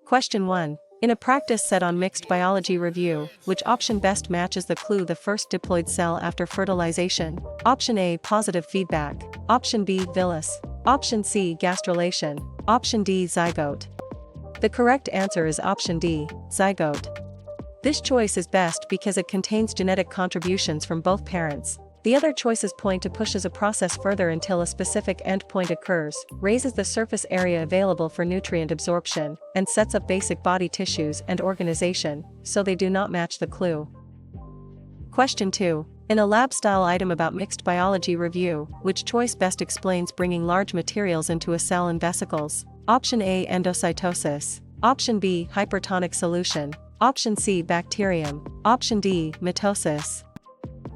Question 1. In a practice set on mixed biology review, which option best matches the clue the first diploid cell after fertilization? Option A, positive feedback. Option B, villus. Option C, gastrulation. Option D, zygote. The correct answer is option D, zygote. This choice is best because it contains genetic contributions from both parents. The other choices point to pushes a process further until a specific endpoint occurs, raises the surface area available for nutrient absorption, and sets up basic body tissues and organization, so they do not match the clue. Question 2. In a lab-style item about mixed biology review, which choice best explains bringing large materials into a cell in vesicles? Option A, endocytosis. Option B, hypertonic solution. Option C, bacterium. Option D, mitosis.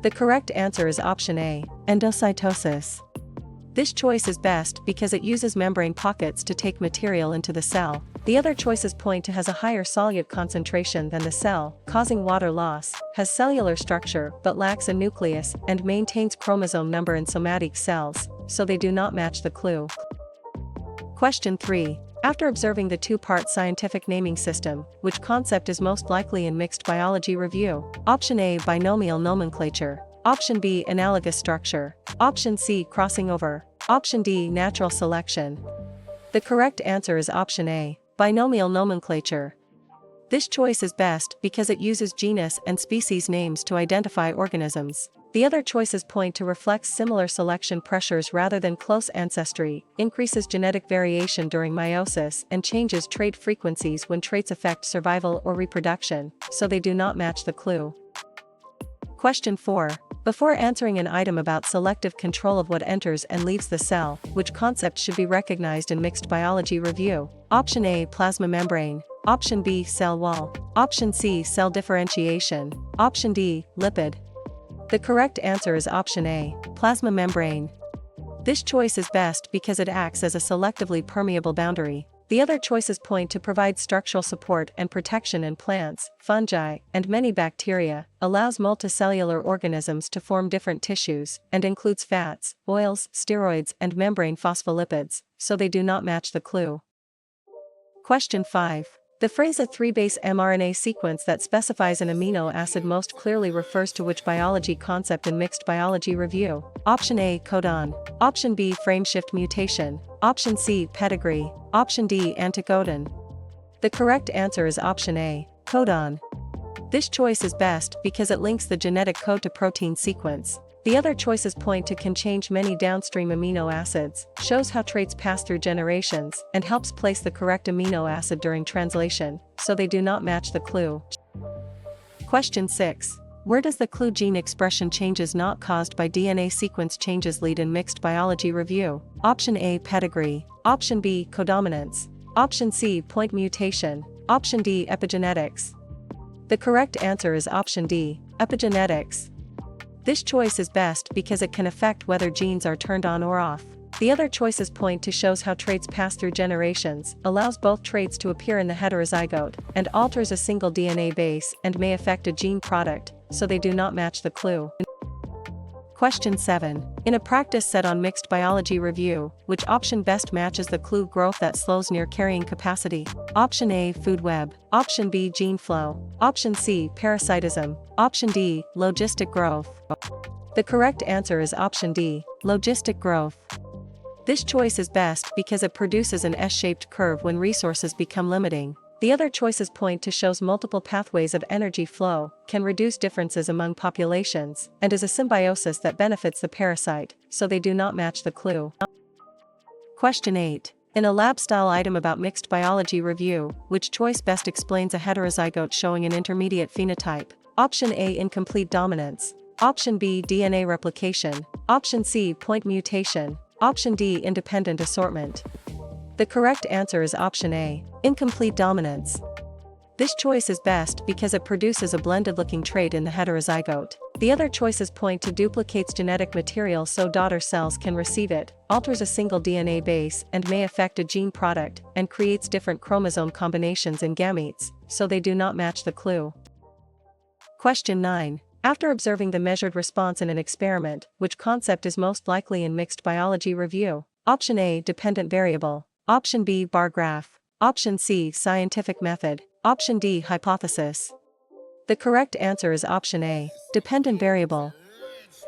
The correct answer is option A, endocytosis. This choice is best because it uses membrane pockets to take material into the cell. The other choices point to has a higher solute concentration than the cell, causing water loss, has cellular structure but lacks a nucleus, and maintains chromosome number in somatic cells, so they do not match the clue. Question 3. After observing the two-part scientific naming system, which concept is most likely in mixed biology review? Option A, binomial nomenclature. Option B, analogous structure. Option C, crossing over. Option D, natural selection. The correct answer is option A, binomial nomenclature. This choice is best because it uses genus and species names to identify organisms. The other choices point to reflects similar selection pressures rather than close ancestry, increases genetic variation during meiosis, and changes trait frequencies when traits affect survival or reproduction, so they do not match the clue. Question 4. Before answering an item about selective control of what enters and leaves the cell, which concept should be recognized in mixed biology review? Option A, plasma membrane. Option B, cell wall. Option C, cell differentiation. Option D, lipid. The correct answer is option A, plasma membrane. This choice is best because it acts as a selectively permeable boundary. The other choices point to provide structural support and protection in plants, fungi, and many bacteria, allows multicellular organisms to form different tissues, and includes fats, oils, steroids, and membrane phospholipids, so they do not match the clue. Question 5. The phrase a 3-base mRNA sequence that specifies an amino acid most clearly refers to which biology concept in mixed biology review? Option A, codon. Option B, frameshift mutation. Option C, pedigree. Option D, anticodon. The correct answer is option A, codon. This choice is best because it links the genetic code to protein sequence. The other choices point to can change many downstream amino acids, shows how traits pass through generations, and helps place the correct amino acid during translation, so they do not match the clue. Question 6. Where does the clue gene expression changes not caused by DNA sequence changes lead in mixed biology review? Option A, pedigree. Option B, codominance. Option C, point mutation. Option D, epigenetics. The correct answer is option D, epigenetics. This choice is best because it can affect whether genes are turned on or off. The other choices point to shows how traits pass through generations, allows both traits to appear in the heterozygote, and alters a single DNA base and may affect a gene product, so they do not match the clue. Question 7. In a practice set on mixed biology review, which option best matches the clue growth that slows near carrying capacity? Option A, food web. Option B, gene flow. Option C, parasitism. Option D, logistic growth. The correct answer is option D, logistic growth. This choice is best because it produces an S-shaped curve when resources become limiting. The other choices point to shows multiple pathways of energy flow, can reduce differences among populations, and is a symbiosis that benefits the parasite, so they do not match the clue. Question 8. In a lab-style item about mixed biology review, which choice best explains a heterozygote showing an intermediate phenotype? Option A, incomplete dominance. Option B, DNA replication. Option C, point mutation. Option D, independent assortment. The correct answer is option A, incomplete dominance. This choice is best because it produces a blended-looking trait in the heterozygote. The other choices point to duplicates genetic material so daughter cells can receive it, alters a single DNA base and may affect a gene product, and creates different chromosome combinations in gametes, so they do not match the clue. Question 9. After observing the measured response in an experiment, which concept is most likely in mixed biology review? Option A, dependent variable. Option B, bar graph. Option C, scientific method. Option D, hypothesis. The correct answer is option A, dependent variable.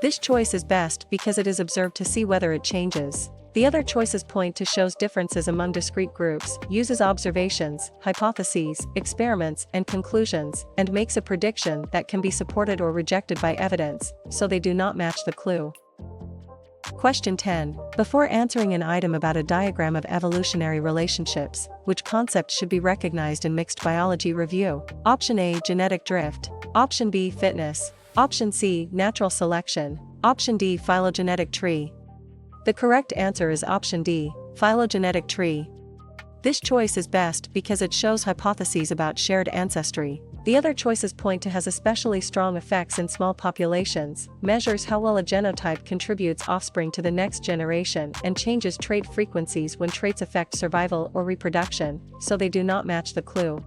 This choice is best because it is observed to see whether it changes. The other choices point to shows differences among discrete groups, uses observations, hypotheses, experiments, and conclusions, and makes a prediction that can be supported or rejected by evidence, so they do not match the clue. Question 10. Before answering an item about a diagram of evolutionary relationships, which concept should be recognized in mixed biology review? Option A, genetic drift. Option B, fitness. Option C, natural selection. Option D, phylogenetic tree. The correct answer is option D, phylogenetic tree. This choice is best because it shows hypotheses about shared ancestry. The other choices point to has especially strong effects in small populations, measures how well a genotype contributes offspring to the next generation, and changes trait frequencies when traits affect survival or reproduction, so they do not match the clue.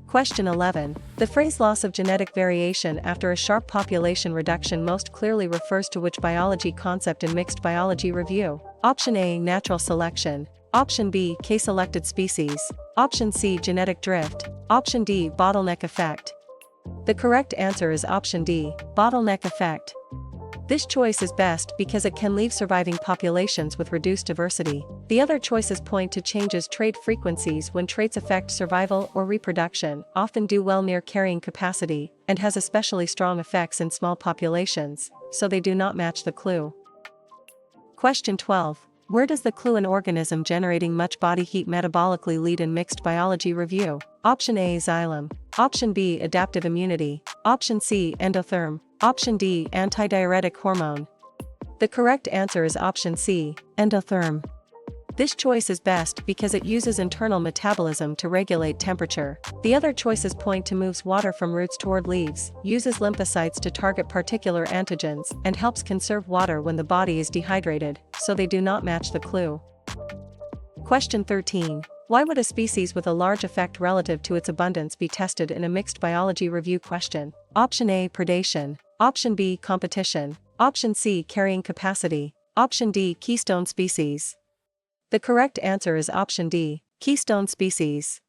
Question 11. The phrase loss of genetic variation after a sharp population reduction most clearly refers to which biology concept in mixed biology review? Option A, natural selection. Option B, K-selected species. Option C, genetic drift. Option D, bottleneck effect. The correct answer is option D, bottleneck effect. This choice is best because it can leave surviving populations with reduced diversity. The other choices point to changes trait frequencies when traits affect survival or reproduction, often do well near carrying capacity, and has especially strong effects in small populations, so they do not match the clue. Question 12. Where does the clue an organism generating much body heat metabolically lead in mixed biology review? Option A, xylem. Option B, adaptive immunity. Option C, endotherm. Option D, antidiuretic hormone. The correct answer is option C, endotherm. This choice is best because it uses internal metabolism to regulate temperature. The other choices point to moves water from roots toward leaves, uses lymphocytes to target particular antigens, and helps conserve water when the body is dehydrated, so they do not match the clue. Question 13. Why would a species with a large effect relative to its abundance be tested in a mixed biology review question? Option A, predation. Option B, competition. Option C, carrying capacity. Option D, keystone species. The correct answer is option D, keystone species.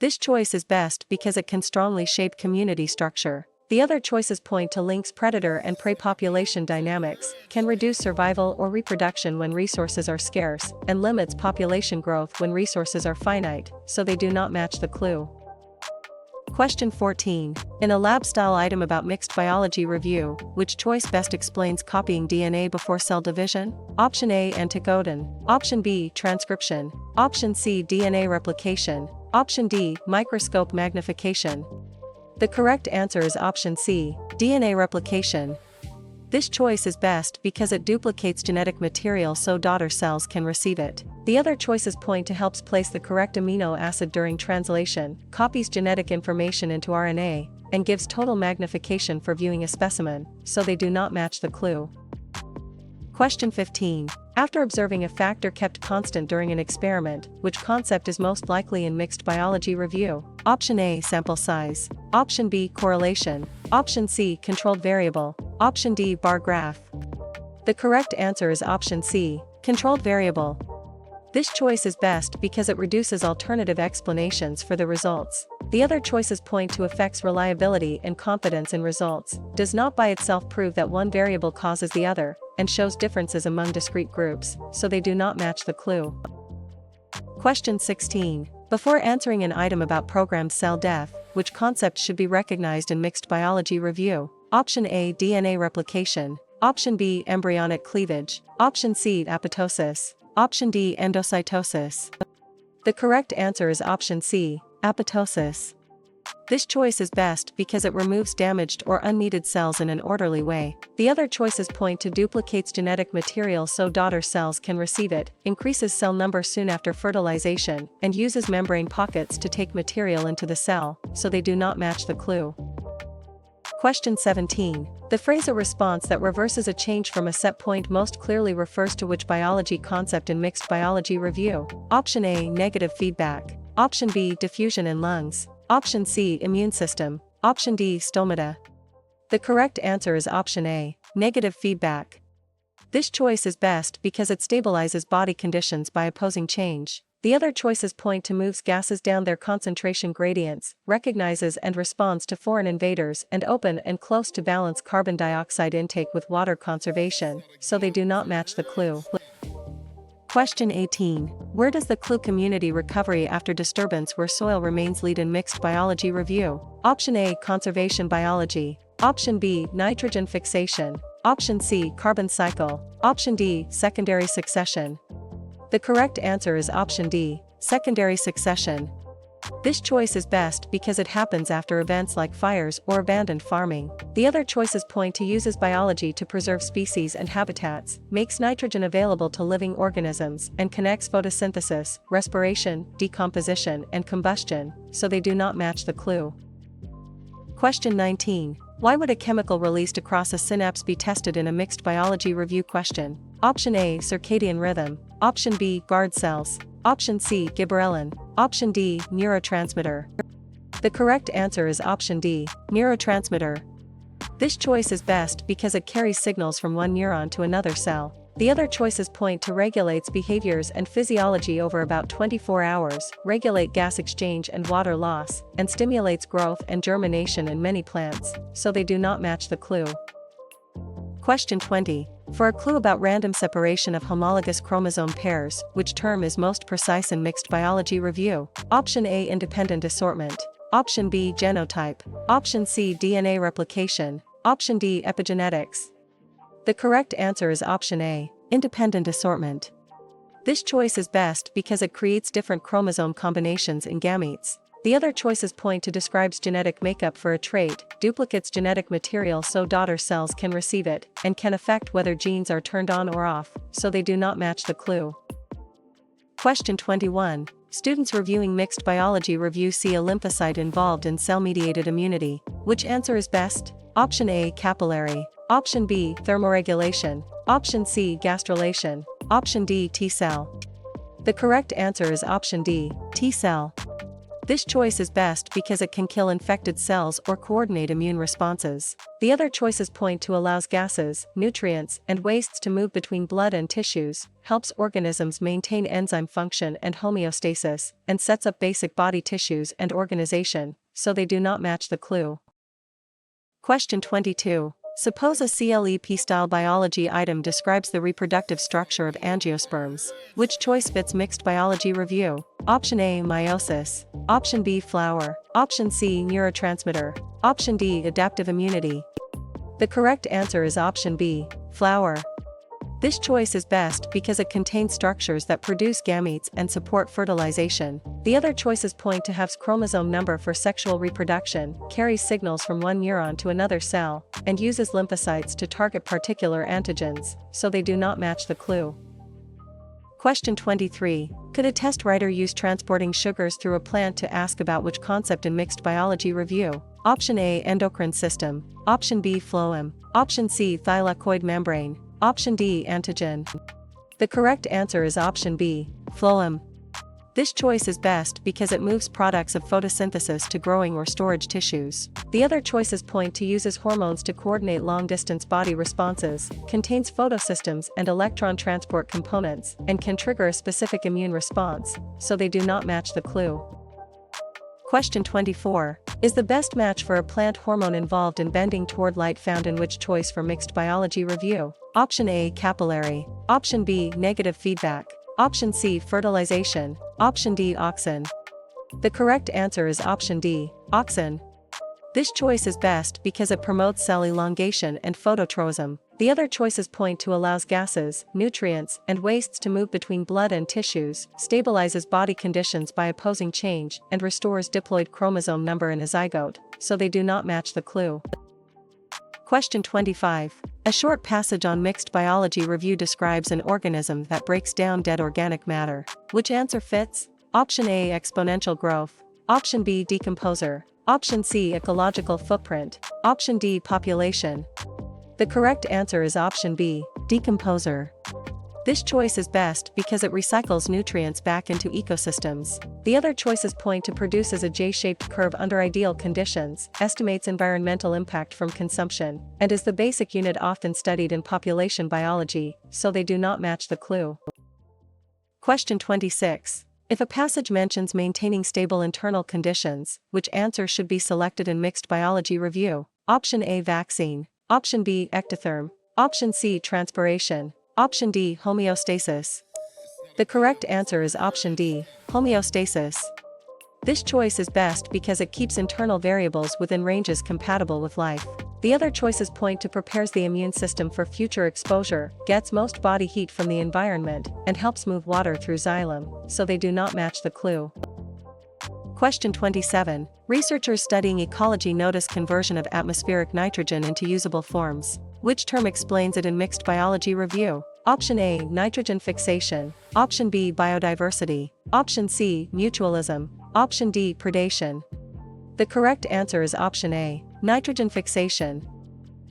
This choice is best because it can strongly shape community structure. The other choices point to links predator and prey population dynamics, can reduce survival or reproduction when resources are scarce, and limits population growth when resources are finite, so they do not match the clue. Question 14. In a lab-style item about mixed biology review, which choice best explains copying DNA before cell division? Option A, anticodon. Option B, transcription. Option C, DNA replication. Option D, microscope magnification. The correct answer is option C, DNA replication. This choice is best because it duplicates genetic material so daughter cells can receive it. The other choices point to helps place the correct amino acid during translation, copies genetic information into RNA, and gives total magnification for viewing a specimen, so they do not match the clue. Question 15. After observing a factor kept constant during an experiment, which concept is most likely in mixed biology review? Option A, sample size. Option B, correlation. Option C, controlled variable. Option D, bar graph. The correct answer is option C, controlled variable. This choice is best because it reduces alternative explanations for the results. The other choices point to affects reliability and confidence in results, does not by itself prove that one variable causes the other, and shows differences among discrete groups, so they do not match the clue. Question 16. Before answering an item about programmed cell death, which concept should be recognized in mixed biology review? Option A, DNA replication. Option B, embryonic cleavage. Option C, apoptosis. Option D, endocytosis. The correct answer is option C, apoptosis. This choice is best because it removes damaged or unneeded cells in an orderly way. The other choices point to duplicates genetic material so daughter cells can receive it, increases cell number soon after fertilization, and uses membrane pockets to take material into the cell, so they do not match the clue. Question 17. The phrase "a response that reverses a change from a set point" most clearly refers to which biology concept in mixed biology review? Option A, negative feedback. Option B, diffusion in lungs. Option C, immune system. Option D, stomata. The correct answer is option A, negative feedback. This choice is best because it stabilizes body conditions by opposing change. The other choices point to moves gases down their concentration gradients, recognizes and responds to foreign invaders, and open and close to balance carbon dioxide intake with water conservation, so they do not match the clue. Question 18. Where does the CLEP community recovery after disturbance where soil remains lead in mixed biology review? Option A, conservation biology. Option B, nitrogen fixation. Option C, carbon cycle. Option D, secondary succession. The correct answer is option D, secondary succession. This choice is best because it happens after events like fires or abandoned farming. The other choices point to uses biology to preserve species and habitats, makes nitrogen available to living organisms, and connects photosynthesis, respiration, decomposition, and combustion, so they do not match the clue. Question 19. Why would a chemical released across a synapse be tested in a mixed biology review question? Option A, circadian rhythm. Option B, guard cells. Option C, gibberellin. Option D, neurotransmitter. The correct answer is option D, neurotransmitter. This choice is best because it carries signals from one neuron to another cell. The other choices point to regulates behaviors and physiology over about 24 hours, regulate gas exchange and water loss, and stimulates growth and germination in many plants, so they do not match the clue. Question 20. For a clue about random separation of homologous chromosome pairs, which term is most precise in mixed biology review? Option A, independent assortment. Option B, genotype. Option C, DNA replication. Option D, epigenetics. The correct answer is option A, independent assortment. This choice is best because it creates different chromosome combinations in gametes. The other choices point to describes genetic makeup for a trait, duplicates genetic material so daughter cells can receive it, and can affect whether genes are turned on or off, so they do not match the clue. Question 21. Students reviewing mixed biology review see a lymphocyte involved in cell-mediated immunity. Which answer is best? Option A, capillary. Option B, thermoregulation. Option C, gastrulation. Option D, T-cell. The correct answer is option D, T-cell. This choice is best because it can kill infected cells or coordinate immune responses. The other choices point to allows gases, nutrients, and wastes to move between blood and tissues, helps organisms maintain enzyme function and homeostasis, and sets up basic body tissues and organization, so they do not match the clue. Question 22. Suppose a CLEP-style biology item describes the reproductive structure of angiosperms. Which choice fits mixed biology review? Option A, meiosis. Option B, flower. Option C, neurotransmitter. Option D, adaptive immunity. The correct answer is option B, flower. This choice is best because it contains structures that produce gametes and support fertilization. The other choices point to have chromosome number for sexual reproduction, carries signals from one neuron to another cell, and uses lymphocytes to target particular antigens, so they do not match the clue. Question 23. Could a test writer use transporting sugars through a plant to ask about which concept in mixed biology review? Option A, endocrine system. Option B, phloem. Option C, thylakoid membrane. Option D, antigen. The correct answer is option B, phloem. This choice is best because it moves products of photosynthesis to growing or storage tissues. The other choices point to uses hormones to coordinate long-distance body responses, contains photosystems and electron transport components, and can trigger a specific immune response, so they do not match the clue. Question 24. Is the best match for a plant hormone involved in bending toward light found in which choice for mixed biology review? Option A, capillary. Option B, negative feedback. Option C, fertilization. Option D, auxin. The correct answer is option D, auxin. This choice is best because it promotes cell elongation and phototroism. The other choices point to allows gases, nutrients, and wastes to move between blood and tissues, stabilizes body conditions by opposing change, and restores diploid chromosome number in a zygote, so they do not match the clue. Question 25. A short passage on mixed biology review describes an organism that breaks down dead organic matter. Which answer fits? Option A, exponential growth. Option B, decomposer. Option C, ecological footprint. Option D, population. The correct answer is option B, decomposer. This choice is best because it recycles nutrients back into ecosystems. The other choices point to produces a J-shaped curve under ideal conditions, estimates environmental impact from consumption, and is the basic unit often studied in population biology, so they do not match the clue. Question 26. If a passage mentions maintaining stable internal conditions, which answer should be selected in mixed biology review? Option A, vaccine. Option B, ectotherm. Option C, transpiration. Option D, homeostasis. The correct answer is option D, homeostasis. This choice is best because it keeps internal variables within ranges compatible with life. The other choices point to prepares the immune system for future exposure, gets most body heat from the environment, and helps move water through xylem, so they do not match the clue. Question 27. Researchers studying ecology notice conversion of atmospheric nitrogen into usable forms. Which term explains it in mixed biology review? Option A, nitrogen fixation. Option B, biodiversity. Option C, mutualism. Option D, predation. The correct answer is option A, nitrogen fixation.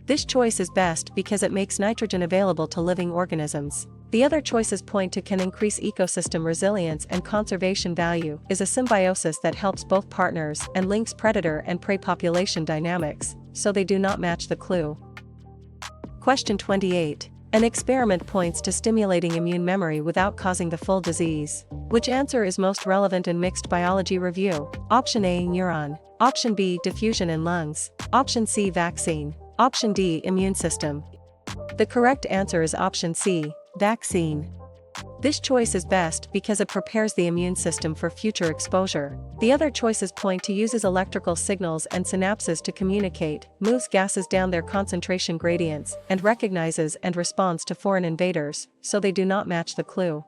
This choice is best because it makes nitrogen available to living organisms. The other choices point to can increase ecosystem resilience and conservation value, is a symbiosis that helps both partners and links predator and prey population dynamics, so they do not match the clue. Question 28. An experiment points to stimulating immune memory without causing the full disease. Which answer is most relevant in mixed biology review? Option A, neuron. Option B, diffusion in lungs. Option C, vaccine. Option D, immune system. The correct answer is option C, vaccine. This choice is best because it prepares the immune system for future exposure. The other choices point to uses electrical signals and synapses to communicate, moves gases down their concentration gradients, and recognizes and responds to foreign invaders, so they do not match the clue.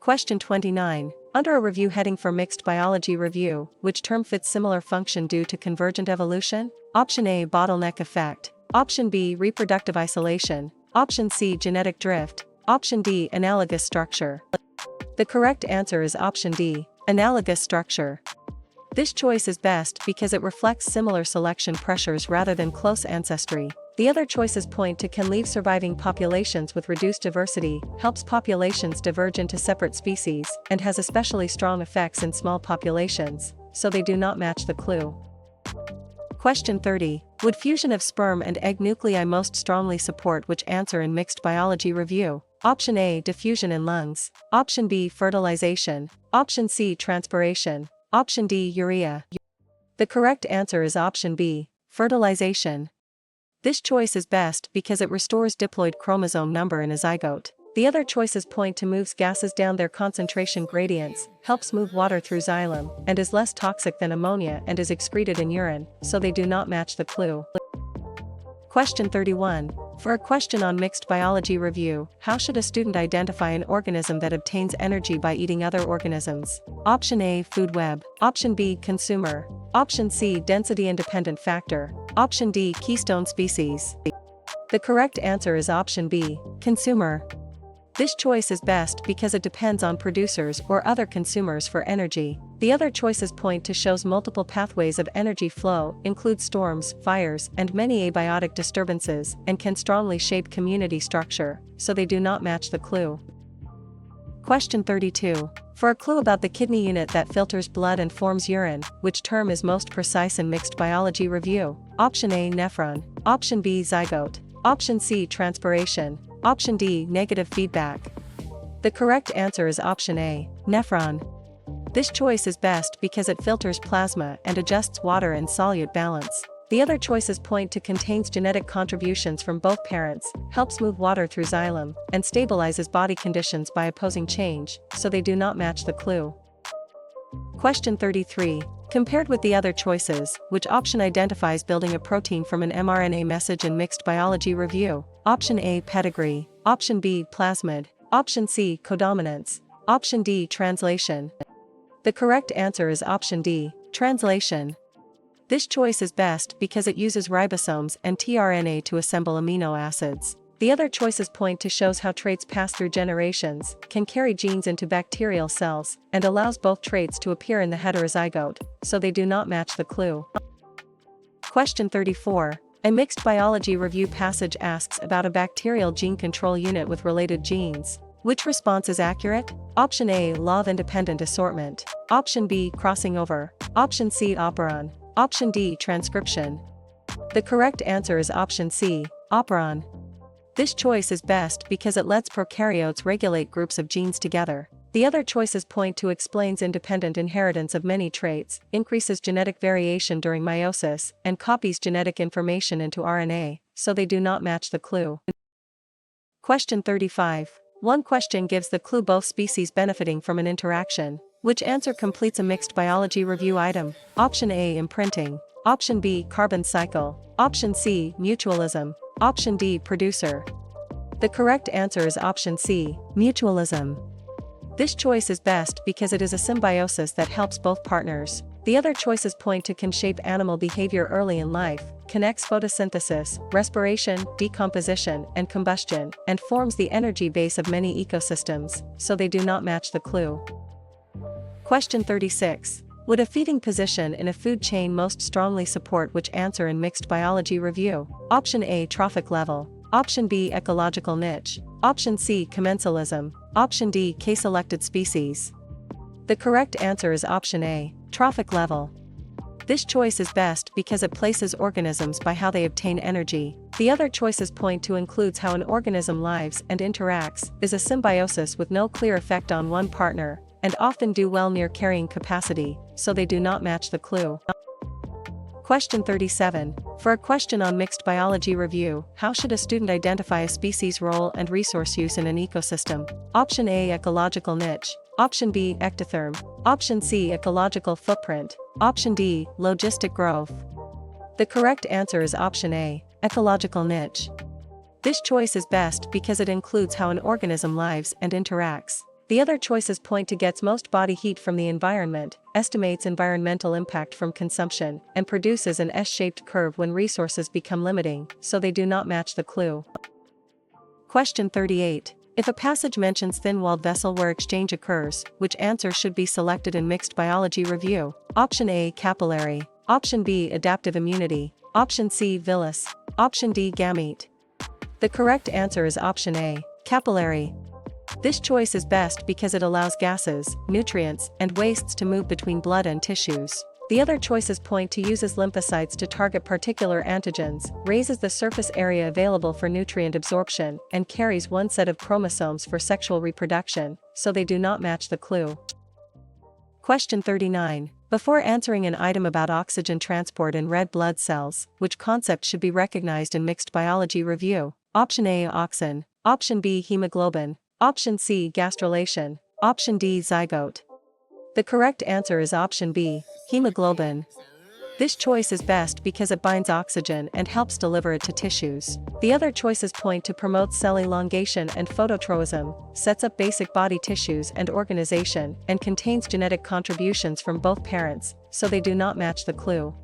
Question 29. Under a review heading for mixed biology review, which term fits similar function due to convergent evolution? Option A, bottleneck effect. Option B, reproductive isolation. Option C, genetic drift. Option D, analogous structure. The correct answer is option D, analogous structure. This choice is best because it reflects similar selection pressures rather than close ancestry. The other choices point to can leave surviving populations with reduced diversity, helps populations diverge into separate species, and has especially strong effects in small populations, so they do not match the clue. Question 30. Would fusion of sperm and egg nuclei most strongly support which answer in mixed biology review? Option A, diffusion in lungs. Option B, fertilization. Option C, transpiration. Option D, urea. The correct answer is option B, fertilization. This choice is best because it restores diploid chromosome number in a zygote. The other choices point to moves gases down their concentration gradients, helps move water through xylem, and is less toxic than ammonia and is excreted in urine, so they do not match the clue. Question 31. For a question on mixed biology review, how should a student identify an organism that obtains energy by eating other organisms? Option A, food web. Option B, consumer. Option C, density independent factor. Option D, keystone species. The correct answer is option B, consumer. This choice is best because it depends on producers or other consumers for energy. The other choices point to shows multiple pathways of energy flow, include storms, fires, and many abiotic disturbances, and can strongly shape community structure, so they do not match the clue. Question 32. For a clue about the kidney unit that filters blood and forms urine, which term is most precise in mixed biology review? Option A, nephron. Option B, zygote. Option C, transpiration. Option D, negative feedback. The correct answer is option A, nephron. This choice is best because it filters plasma and adjusts water and solute balance. The other choices point to contains genetic contributions from both parents, helps move water through xylem, and stabilizes body conditions by opposing change, so they do not match the clue. Question 33. Compared with the other choices, which option identifies building a protein from an mRNA message in mixed biology review? Option A, pedigree. Option B, plasmid. Option C, codominance. Option D, translation. The correct answer is option D, translation. This choice is best because it uses ribosomes and tRNA to assemble amino acids. The other choices point to shows how traits pass through generations, can carry genes into bacterial cells, and allows both traits to appear in the heterozygote, so they do not match the clue. Question 34. A mixed biology review passage asks about a bacterial gene control unit with related genes. Which response is accurate? Option A, law of independent assortment. Option B, crossing over. Option C, operon. Option D, transcription. The correct answer is option C, operon. This choice is best because it lets prokaryotes regulate groups of genes together. The other choices point to explains independent inheritance of many traits, increases genetic variation during meiosis, and copies genetic information into RNA, so they do not match the clue. Question 35. One question gives the clue both species benefiting from an interaction. Which answer completes a mixed biology review item? Option A, imprinting. Option B, carbon cycle. Option C, mutualism. Option D, producer. The correct answer is option C, mutualism. This choice is best because it is a symbiosis that helps both partners. The other choices point to can shape animal behavior early in life, connects photosynthesis, respiration, decomposition, and combustion, and forms the energy base of many ecosystems, so they do not match the clue. Question 36. Would a feeding position in a food chain most strongly support which answer in mixed biology review? Option A, trophic level. Option B, ecological niche. Option C, commensalism. Option D, K-selected species. The correct answer is option A, trophic level. This choice is best because it places organisms by how they obtain energy. The other choices point to includes how an organism lives and interacts, is a symbiosis with no clear effect on one partner, and often do well near carrying capacity, so they do not match the clue. Question 37. For a question on mixed biology review, how should a student identify a species' role and resource use in an ecosystem? Option A, ecological niche. Option B, ectotherm. Option C, ecological footprint. Option D, logistic growth. The correct answer is option A, ecological niche. This choice is best because it includes how an organism lives and interacts. The other choices point to gets most body heat from the environment, estimates environmental impact from consumption, and produces an S-shaped curve when resources become limiting, so they do not match the clue. Question 38. If a passage mentions thin-walled vessel where exchange occurs, which answer should be selected in mixed biology review? Option A, capillary. Option B, adaptive immunity. Option C, villus. Option D, gamete. The correct answer is option A, capillary. This choice is best because it allows gases, nutrients, and wastes to move between blood and tissues. The other choices point to uses lymphocytes to target particular antigens, raises the surface area available for nutrient absorption, and carries one set of chromosomes for sexual reproduction, so they do not match the clue. Question 39. Before answering an item about oxygen transport in red blood cells, which concept should be recognized in mixed biology review? Option A, auxin. Option B, hemoglobin. Option C, gastrulation. Option D, zygote. The correct answer is option B, hemoglobin. This choice is best because it binds oxygen and helps deliver it to tissues. The other choices point to promote cell elongation and phototroism, sets up basic body tissues and organization, and contains genetic contributions from both parents, so they do not match the clue.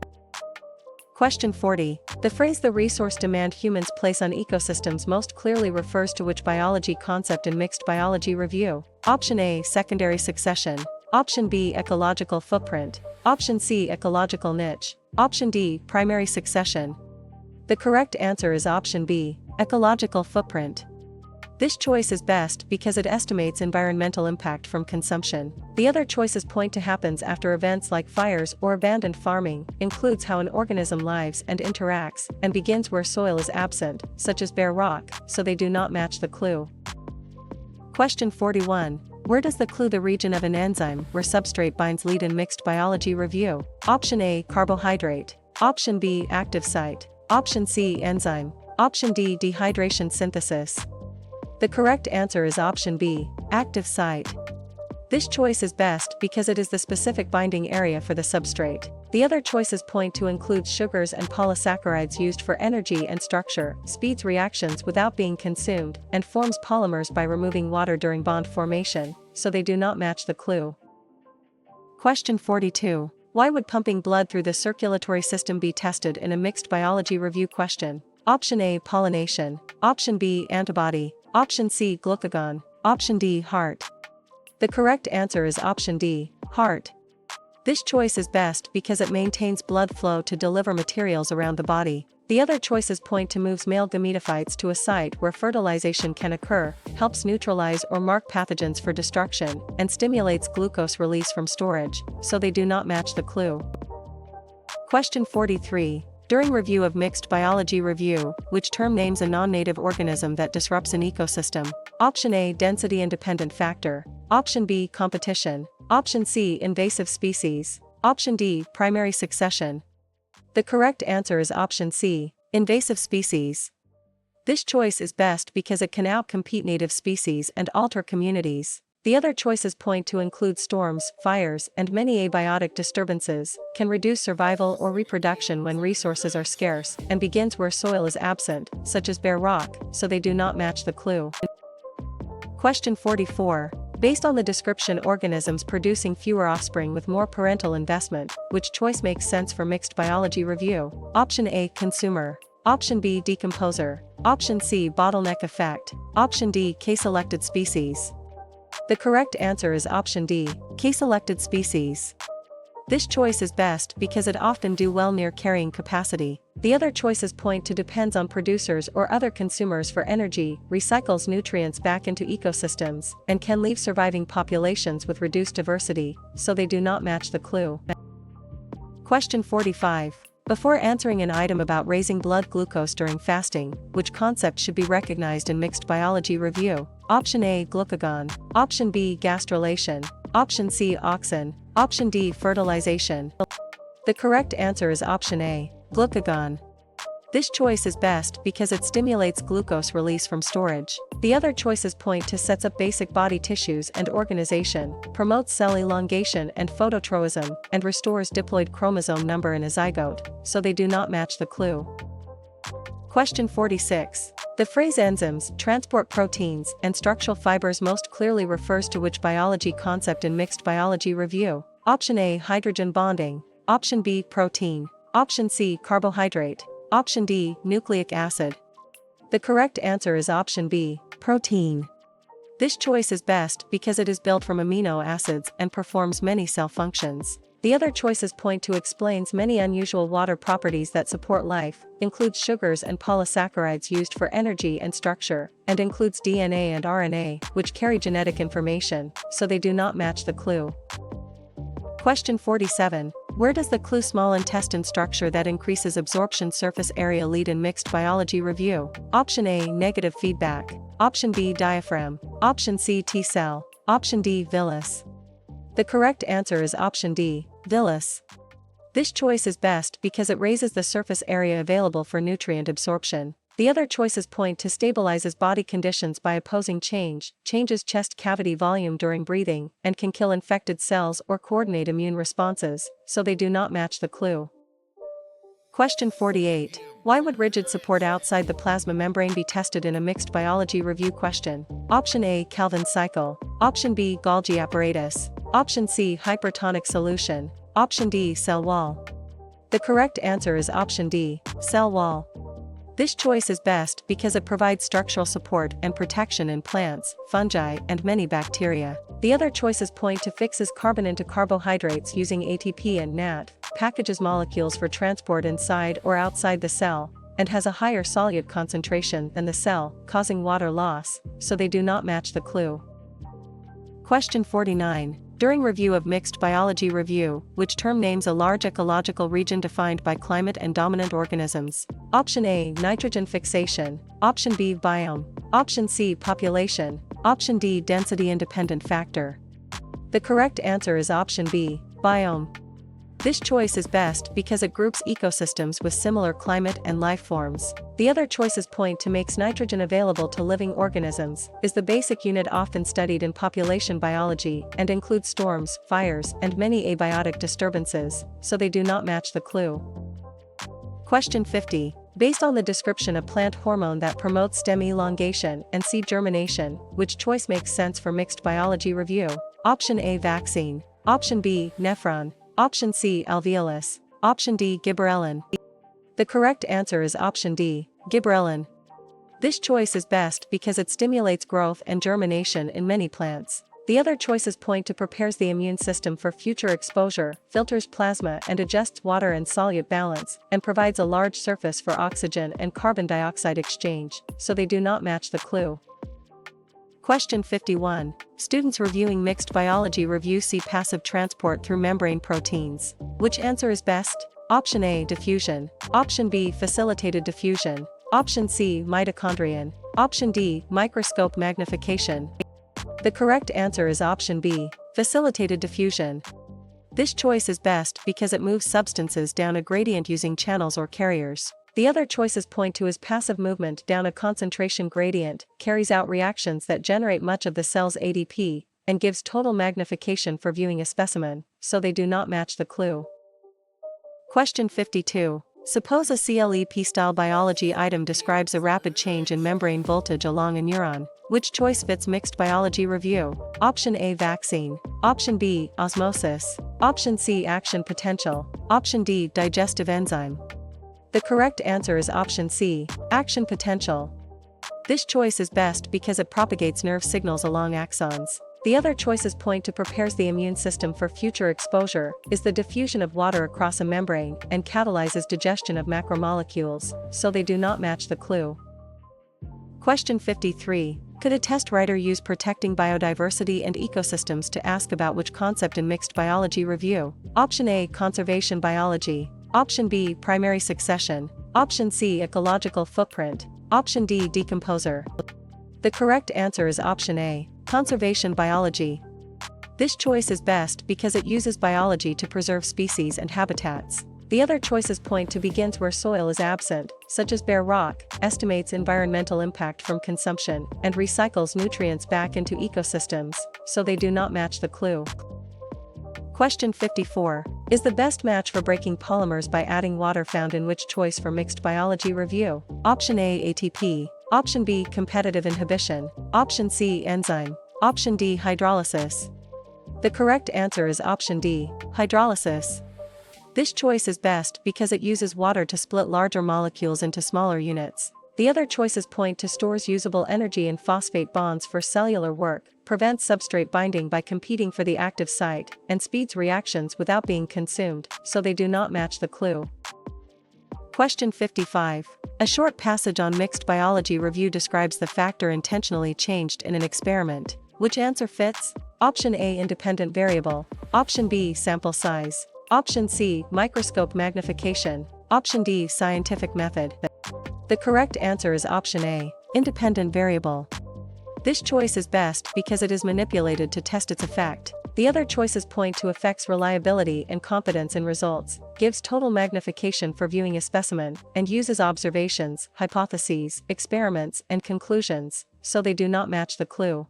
Question 40. The phrase "the resource demand humans place on ecosystems" most clearly refers to which biology concept in mixed biology review? Option A, secondary succession. Option B, ecological footprint. Option C, ecological niche. Option D, primary succession. The correct answer is option B, ecological footprint. This choice is best because it estimates environmental impact from consumption. The other choices point to happens after events like fires or abandoned farming, includes how an organism lives and interacts, and begins where soil is absent, such as bare rock, so they do not match the clue. Question 41. Where does the clue the region of an enzyme where substrate binds lead in mixed biology review? Option A, carbohydrate. Option B, active site. Option C, enzyme. Option D, dehydration synthesis. The correct answer is option B, active site. This choice is best because it is the specific binding area for the substrate. The other choices point to include sugars and polysaccharides used for energy and structure, speeds reactions without being consumed, and forms polymers by removing water during bond formation, so they do not match the clue. Question 42. Why would pumping blood through the circulatory system be tested in a mixed biology review question? Option A, pollination. Option B, antibody. Option C, glucagon. Option D, heart. The correct answer is option D, heart. This choice is best because it maintains blood flow to deliver materials around the body. The other choices point to moves male gametophytes to a site where fertilization can occur, helps neutralize or mark pathogens for destruction, and stimulates glucose release from storage, so they do not match the clue. Question 43. During review of mixed biology review, which term names a non-native organism that disrupts an ecosystem? Option A, density independent factor. Option B, competition. Option C, invasive species. Option D, primary succession. The correct answer is option C, invasive species. This choice is best because it can outcompete native species and alter communities. The other choices point to include storms, fires, and many abiotic disturbances, can reduce survival or reproduction when resources are scarce, and begins where soil is absent, such as bare rock, so they do not match the clue. Question 44. Based on the description organisms producing fewer offspring with more parental investment, which choice makes sense for mixed biology review? Option A, consumer. Option B, decomposer. Option C, bottleneck effect. Option D, K-selected species. The correct answer is option D, K-selected species. This choice is best because it often do well near carrying capacity. The other choices point to depends on producers or other consumers for energy, recycles nutrients back into ecosystems, and can leave surviving populations with reduced diversity, so they do not match the clue. Question 45. Before answering an item about raising blood glucose during fasting, which concept should be recognized in mixed biology review? Option A, glucagon. Option B, gastrulation. Option C, auxin. Option D, fertilization. The correct answer is option A, glucagon. This choice is best because it stimulates glucose release from storage. The other choices point to sets up basic body tissues and organization, promotes cell elongation and phototroism, and restores diploid chromosome number in a zygote, so they do not match the clue. Question 46. The phrase enzymes, transport proteins, and structural fibers most clearly refers to which biology concept in mixed biology review? Option A, hydrogen bonding. Option B, protein. Option C, carbohydrate. Option D, nucleic acid. The correct answer is option B, protein. This choice is best because it is built from amino acids and performs many cell functions. The other choices point to explains many unusual water properties that support life, includes sugars and polysaccharides used for energy and structure, and includes DNA and RNA, which carry genetic information, so they do not match the clue. Question 47. Where does the clue small intestine structure that increases absorption surface area lead in mixed biology review? Option A, negative feedback. Option B, diaphragm. Option C, T-cell. Option D, villus. The correct answer is option D, villus. This choice is best because it raises the surface area available for nutrient absorption. The other choices point to stabilizes body conditions by opposing changes chest cavity volume during breathing, and can kill infected cells or coordinate immune responses, so they do not match the clue. Question 48. Why would rigid support outside the plasma membrane be tested in a mixed biology review question? Option A, Calvin cycle. Option B, Golgi apparatus. Option C, hypertonic solution. Option D, cell wall. The correct answer is option D, cell wall. This choice is best because it provides structural support and protection in plants, fungi, and many bacteria. The other choices point to fixes carbon into carbohydrates using ATP and NAT, packages molecules for transport inside or outside the cell, and has a higher solute concentration than the cell, causing water loss, so they do not match the clue. Question 49. During review of mixed biology review, which term names a large ecological region defined by climate and dominant organisms? Option A, nitrogen fixation. Option B, biome. Option C, population. Option D, density independent factor. The correct answer is option B, biome. This choice is best because it groups ecosystems with similar climate and life forms. The other choices point to makes nitrogen available to living organisms, is the basic unit often studied in population biology, and includes storms, fires, and many abiotic disturbances, so they do not match the clue. Question 50. Based on the description of plant hormone that promotes stem elongation and seed germination, which choice makes sense for mixed biology review? Option A, vaccine. Option B, nephron. Option C, alveolus. Option D, gibberellin. The correct answer is option D, gibberellin. This choice is best because it stimulates growth and germination in many plants. The other choices point to prepares the immune system for future exposure, filters plasma and adjusts water and solute balance, and provides a large surface for oxygen and carbon dioxide exchange, so they do not match the clue. Question 51. Students reviewing mixed biology review see passive transport through membrane proteins. Which answer is best? Option A, diffusion. Option B, facilitated diffusion. Option C, mitochondrion. Option D, microscope magnification. The correct answer is option B, facilitated diffusion. This choice is best because it moves substances down a gradient using channels or carriers. The other choices point to is passive movement down a concentration gradient, carries out reactions that generate much of the cell's ADP, and gives total magnification for viewing a specimen, so they do not match the clue. Question 52. Suppose a CLEP-style biology item describes a rapid change in membrane voltage along a neuron. Which choice fits mixed biology review? Option A, vaccine. Option B, osmosis. Option C, action potential. Option D, digestive enzyme. The correct answer is option C, action potential. This choice is best because it propagates nerve signals along axons. The other choices point to prepares the immune system for future exposure, is the diffusion of water across a membrane, and catalyzes digestion of macromolecules, so they do not match the clue. Question 53. Could a test writer use protecting biodiversity and ecosystems to ask about which concept in mixed biology review? Option A, conservation biology. Option B, primary succession. Option C, ecological footprint. Option D, decomposer. The correct answer is option A, conservation biology. This choice is best because it uses biology to preserve species and habitats. The other choices point to begins where soil is absent, such as bare rock, estimates environmental impact from consumption, and recycles nutrients back into ecosystems, so they do not match the clue. Question 54. Is the best match for breaking polymers by adding water found in which choice for mixed biology review? Option A, ATP. Option B, competitive inhibition. Option C, enzyme. Option D, hydrolysis. The correct answer is option D, hydrolysis. This choice is best because it uses water to split larger molecules into smaller units. The other choices point to stores usable energy in phosphate bonds for cellular work, prevents substrate binding by competing for the active site, and speeds reactions without being consumed, so they do not match the clue. Question 55. A short passage on mixed biology review describes the factor intentionally changed in an experiment. Which answer fits? Option A, independent variable. Option B, sample size. Option C, microscope magnification. Option D, scientific method. The correct answer is option A, independent variable. This choice is best because it is manipulated to test its effect. The other choices point to effects reliability and competence in results, gives total magnification for viewing a specimen, and uses observations, hypotheses, experiments, and conclusions, so they do not match the clue.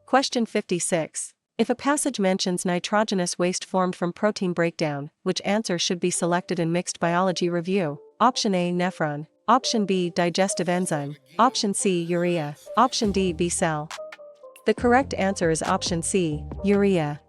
Question 56. If a passage mentions nitrogenous waste formed from protein breakdown, which answer should be selected in mixed biology review? Option A, nephron. Option B, digestive enzyme. Option C, urea. Option D, B cell. The correct answer is option C, urea.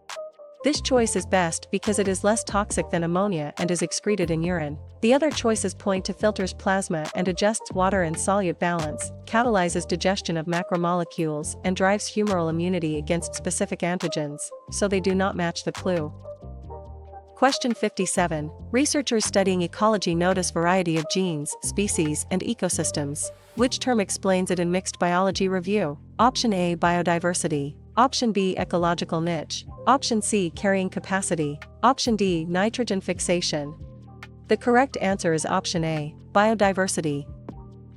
This choice is best because it is less toxic than ammonia and is excreted in urine. The other choices point to filters plasma and adjusts water and solute balance, catalyzes digestion of macromolecules, and drives humoral immunity against specific antigens, so they do not match the clue. Question 57. Researchers studying ecology notice variety of genes, species, and ecosystems. Which term explains it in mixed biology review? Option A, biodiversity. Option B, ecological niche. Option C, carrying capacity. Option D, nitrogen fixation. The correct answer is option A, biodiversity.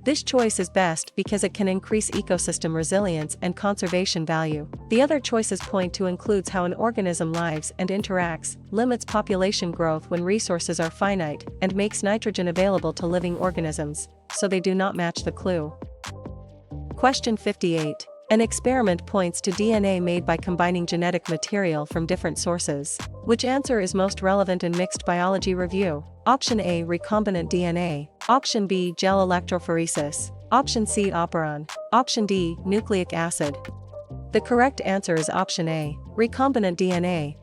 This choice is best because it can increase ecosystem resilience and conservation value. The other choices point to includes how an organism lives and interacts, limits population growth when resources are finite, and makes nitrogen available to living organisms, so they do not match the clue. Question 58. An experiment points to DNA made by combining genetic material from different sources. Which answer is most relevant in mixed biology review? Option A, recombinant DNA. Option B, gel electrophoresis. Option C, operon. Option D, nucleic acid. The correct answer is option A, recombinant DNA.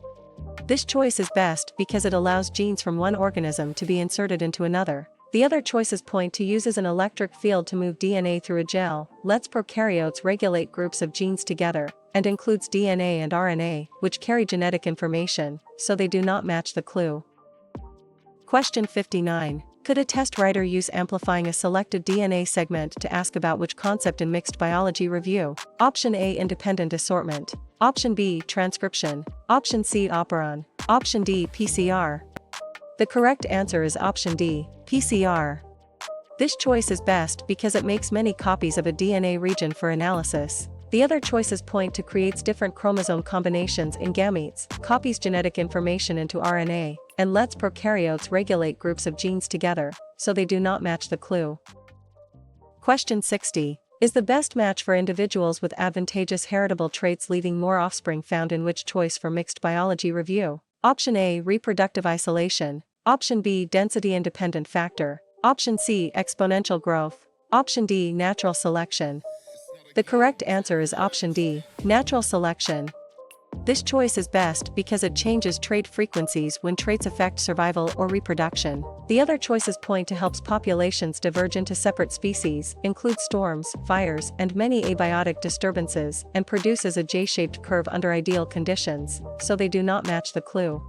This choice is best because it allows genes from one organism to be inserted into another. The other choices point to uses an electric field to move DNA through a gel, lets prokaryotes regulate groups of genes together, and includes DNA and RNA, which carry genetic information, so they do not match the clue. Question 59. Could a test writer use amplifying a selected DNA segment to ask about which concept in mixed biology review? Option A, independent assortment. Option B, transcription. Option C, operon. Option D, PCR. The correct answer is option D, PCR. This choice is best because it makes many copies of a DNA region for analysis. The other choices point to creates different chromosome combinations in gametes, copies genetic information into RNA, and lets prokaryotes regulate groups of genes together, so they do not match the clue. Question 60. Is the best match for individuals with advantageous heritable traits leaving more offspring found in which choice for mixed biology review? Option A, reproductive isolation. Option B, density-independent factor. Option C, exponential growth. Option D, natural selection. The correct answer is option D, natural selection. This choice is best because it changes trait frequencies when traits affect survival or reproduction. The other choices point to helps populations diverge into separate species, include storms, fires, and many abiotic disturbances, and produces a J-shaped curve under ideal conditions, so they do not match the clue.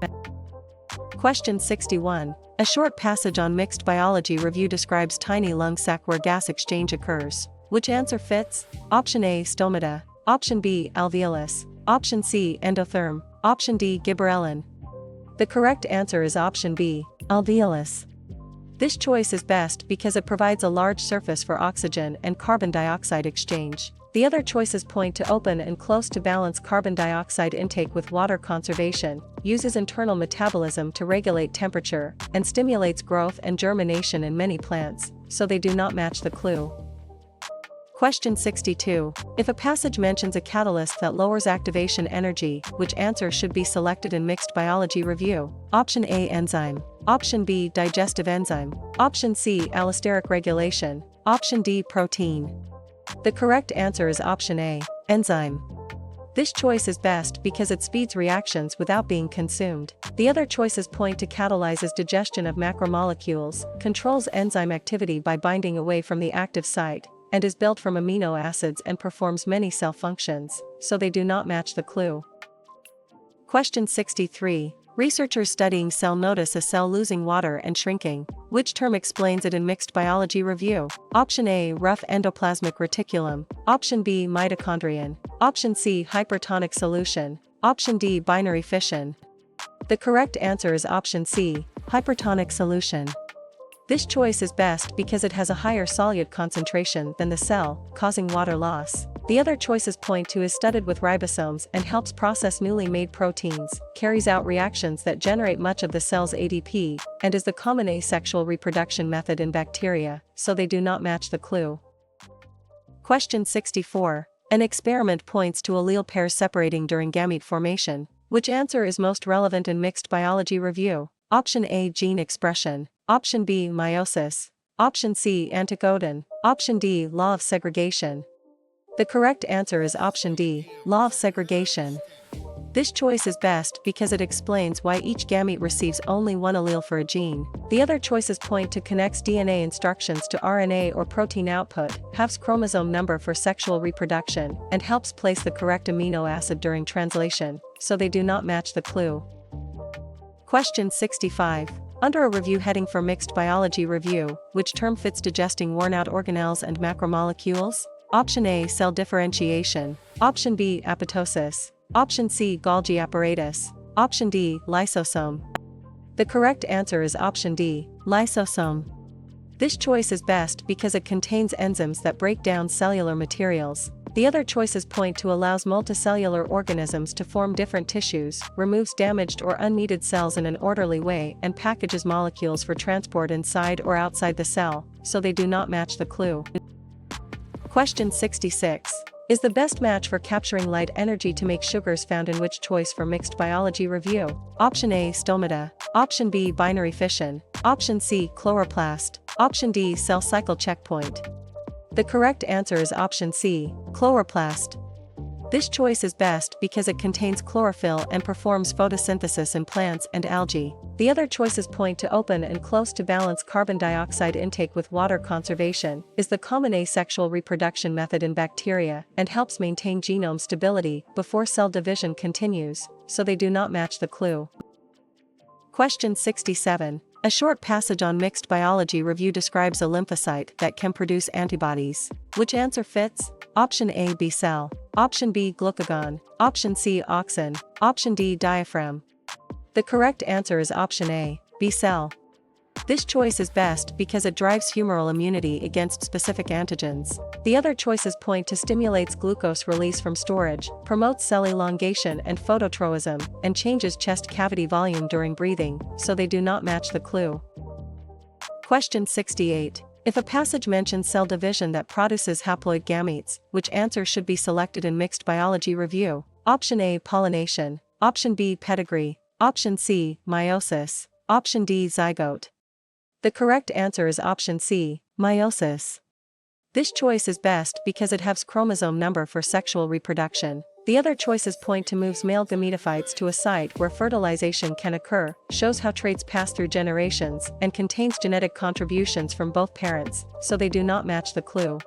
Question 61. A short passage on mixed biology review describes tiny lung sac where gas exchange occurs. Which answer fits? Option A, stomata. Option B, alveolus. Option C, endotherm. Option D, gibberellin. The correct answer is option B, alveolus. This choice is best because it provides a large surface for oxygen and carbon dioxide exchange. The other choices point to open and close to balance carbon dioxide intake with water conservation, uses internal metabolism to regulate temperature, and stimulates growth and germination in many plants, so they do not match the clue. Question 62. If a passage mentions a catalyst that lowers activation energy, which answer should be selected in mixed biology review? Option A, enzyme. Option B, digestive enzyme. Option C, allosteric regulation. Option D, protein. The correct answer is option A, enzyme. This choice is best because it speeds reactions without being consumed. The other choices point to catalyzes digestion of macromolecules, controls enzyme activity by binding away from the active site, and is built from amino acids and performs many cell functions, so they do not match the clue. Question 63. Researchers studying cell notice a cell losing water and shrinking. Which term explains it in mixed biology review? Option A, rough endoplasmic reticulum. Option B, mitochondrion. Option C, hypertonic solution. Option D, binary fission. The correct answer is option C, hypertonic solution. This choice is best because it has a higher solute concentration than the cell, causing water loss. The other choices point to is studded with ribosomes and helps process newly made proteins, carries out reactions that generate much of the cell's ADP, and is the common asexual reproduction method in bacteria, so they do not match the clue. Question 64. An experiment points to allele pairs separating during gamete formation. Which answer is most relevant in mixed biology review? Option A, gene expression. Option B, meiosis. Option C, anticodon. Option D, law of segregation. The correct answer is option D, law of segregation. This choice is best because it explains why each gamete receives only one allele for a gene. The other choices point to connects DNA instructions to RNA or protein output, halves chromosome number for sexual reproduction, and helps place the correct amino acid during translation, so they do not match the clue. Question 65. Under a review heading for mixed biology review, which term fits digesting worn-out organelles and macromolecules? Option A, cell differentiation. Option B, apoptosis. Option C, Golgi apparatus. Option D, lysosome. The correct answer is option D, lysosome. This choice is best because it contains enzymes that break down cellular materials. The other choices point to allows multicellular organisms to form different tissues, removes damaged or unneeded cells in an orderly way, and packages molecules for transport inside or outside the cell, so they do not match the clue. Question 66. Is the best match for capturing light energy to make sugars found in which choice for mixed biology review? Option A, stomata. Option B, binary fission. Option C, chloroplast. Option D, cell cycle checkpoint. The correct answer is option C, chloroplast. This choice is best because it contains chlorophyll and performs photosynthesis in plants and algae. The other choices point to open and close to balance carbon dioxide intake with water conservation, is the common asexual reproduction method in bacteria, and helps maintain genome stability before cell division continues, so they do not match the clue. Question 67. A short passage on mixed biology review describes a lymphocyte that can produce antibodies. Which answer fits? Option A, B cell. Option B, glucagon. Option C, auxin. Option D, diaphragm. The correct answer is option A, B cell. This choice is best because it drives humoral immunity against specific antigens. The other choices point to stimulates glucose release from storage, promotes cell elongation and phototroism, and changes chest cavity volume during breathing, so they do not match the clue. Question 68. If a passage mentions cell division that produces haploid gametes, which answer should be selected in mixed biology review? Option A, pollination. Option B, pedigree. Option C, meiosis. Option D, zygote. The correct answer is option C, meiosis. This choice is best because it has chromosome number for sexual reproduction. The other choices point to moves male gametophytes to a site where fertilization can occur, shows how traits pass through generations, and contains genetic contributions from both parents, so they do not match the clue.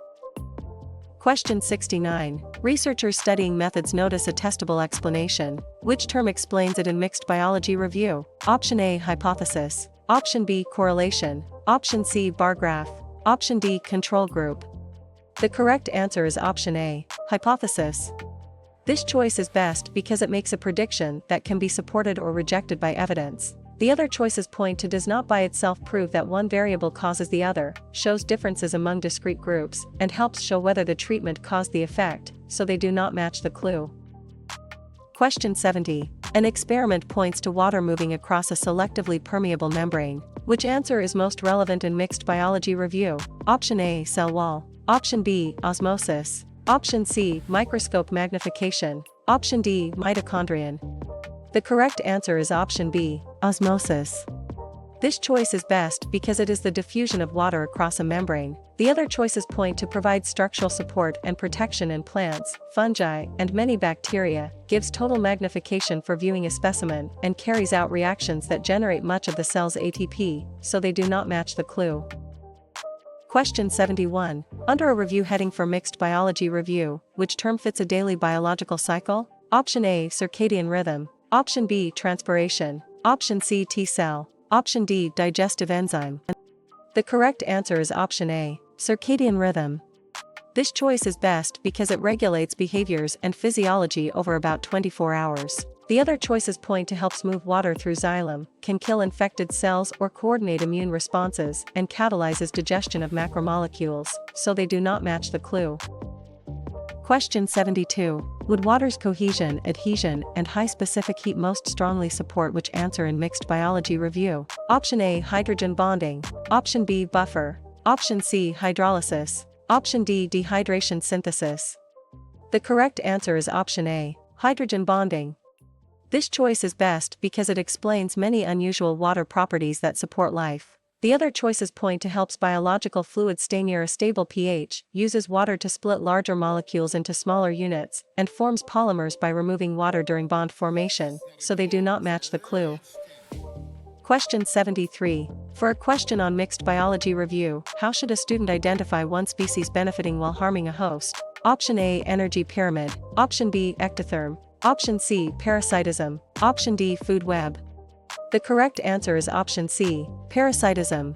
Question 69. Researchers studying methods notice a testable explanation. Which term explains it in mixed biology review? Option A, hypothesis. Option B, correlation. Option C, bar graph. Option D, control group. The correct answer is option A, hypothesis. This choice is best because it makes a prediction that can be supported or rejected by evidence. The other choices point to does not by itself prove that one variable causes the other, shows differences among discrete groups, and helps show whether the treatment caused the effect, so they do not match the clue. Question 70. An experiment points to water moving across a selectively permeable membrane. Which answer is most relevant in mixed biology review? Option A, cell wall. Option B, osmosis. Option C, microscope magnification. Option D, mitochondrion. The correct answer is option B, osmosis. This choice is best because it is the diffusion of water across a membrane. The other choices point to provide structural support and protection in plants, fungi, and many bacteria, gives total magnification for viewing a specimen, and carries out reactions that generate much of the cell's ATP, so they do not match the clue. Question 71. Under a review heading for mixed biology review, which term fits a daily biological cycle? Option A, circadian rhythm. Option B, transpiration. Option C, T-cell. Option D, digestive enzyme. The correct answer is option A, circadian rhythm. This choice is best because it regulates behaviors and physiology over about 24 hours. The other choices point to helps move water through xylem, can kill infected cells or coordinate immune responses, and catalyzes digestion of macromolecules, so they do not match the clue. Question 72. Would water's cohesion, adhesion, and high specific heat most strongly support which answer in mixed biology review? Option A, hydrogen bonding. Option B, buffer. Option C, hydrolysis. Option D, dehydration synthesis. The correct answer is option A, hydrogen bonding. This choice is best because it explains many unusual water properties that support life. The other choices point to helps biological fluids stay near a stable pH, uses water to split larger molecules into smaller units, and forms polymers by removing water during bond formation, so they do not match the clue. Question 73. For a question on mixed biology review, how should a student identify one species benefiting while harming a host? Option A, energy pyramid. Option B, ectotherm. Option C, parasitism. Option D, food web. The correct answer is option C, parasitism.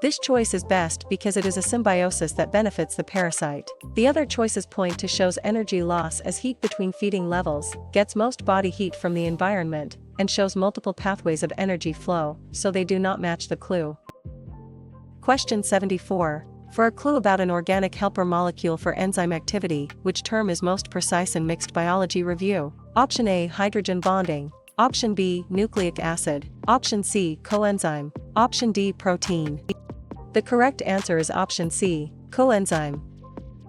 This choice is best because it is a symbiosis that benefits the parasite. The other choices point to shows energy loss as heat between feeding levels, gets most body heat from the environment, and shows multiple pathways of energy flow, so they do not match the clue. Question 74. For a clue about an organic helper molecule for enzyme activity, which term is most precise in mixed biology review? Option A, hydrogen bonding. Option B, nucleic acid. Option C, coenzyme. Option D, protein. The correct answer is option C, coenzyme.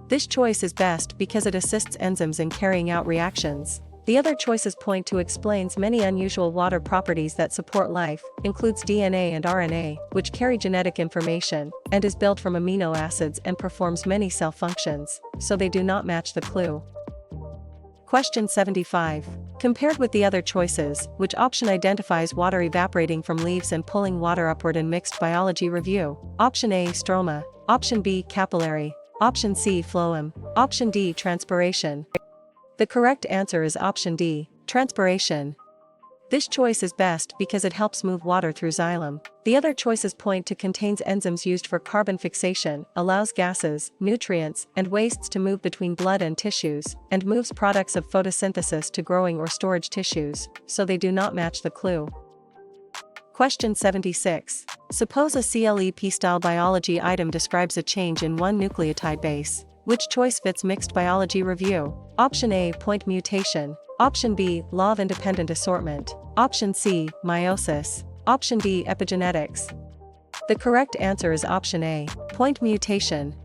This choice is best because it assists enzymes in carrying out reactions. The other choices point to explains many unusual water properties that support life, includes DNA and RNA, which carry genetic information, and is built from amino acids and performs many cell functions, so they do not match the clue. Question 75. Compared with the other choices, which option identifies water evaporating from leaves and pulling water upward in mixed biology review? Option A, stroma. Option B, capillary. Option C, phloem. Option D, transpiration. The correct answer is option D, transpiration. This choice is best because it helps move water through xylem. The other choices point to contains enzymes used for carbon fixation, allows gases, nutrients, and wastes to move between blood and tissues, and moves products of photosynthesis to growing or storage tissues, so they do not match the clue. Question 76. Suppose a CLEP-style biology item describes a change in one nucleotide base. Which choice fits mixed biology review? Option A, point mutation. Option B, law of independent assortment. Option C, meiosis. Option D, epigenetics. The correct answer is option A, point mutation.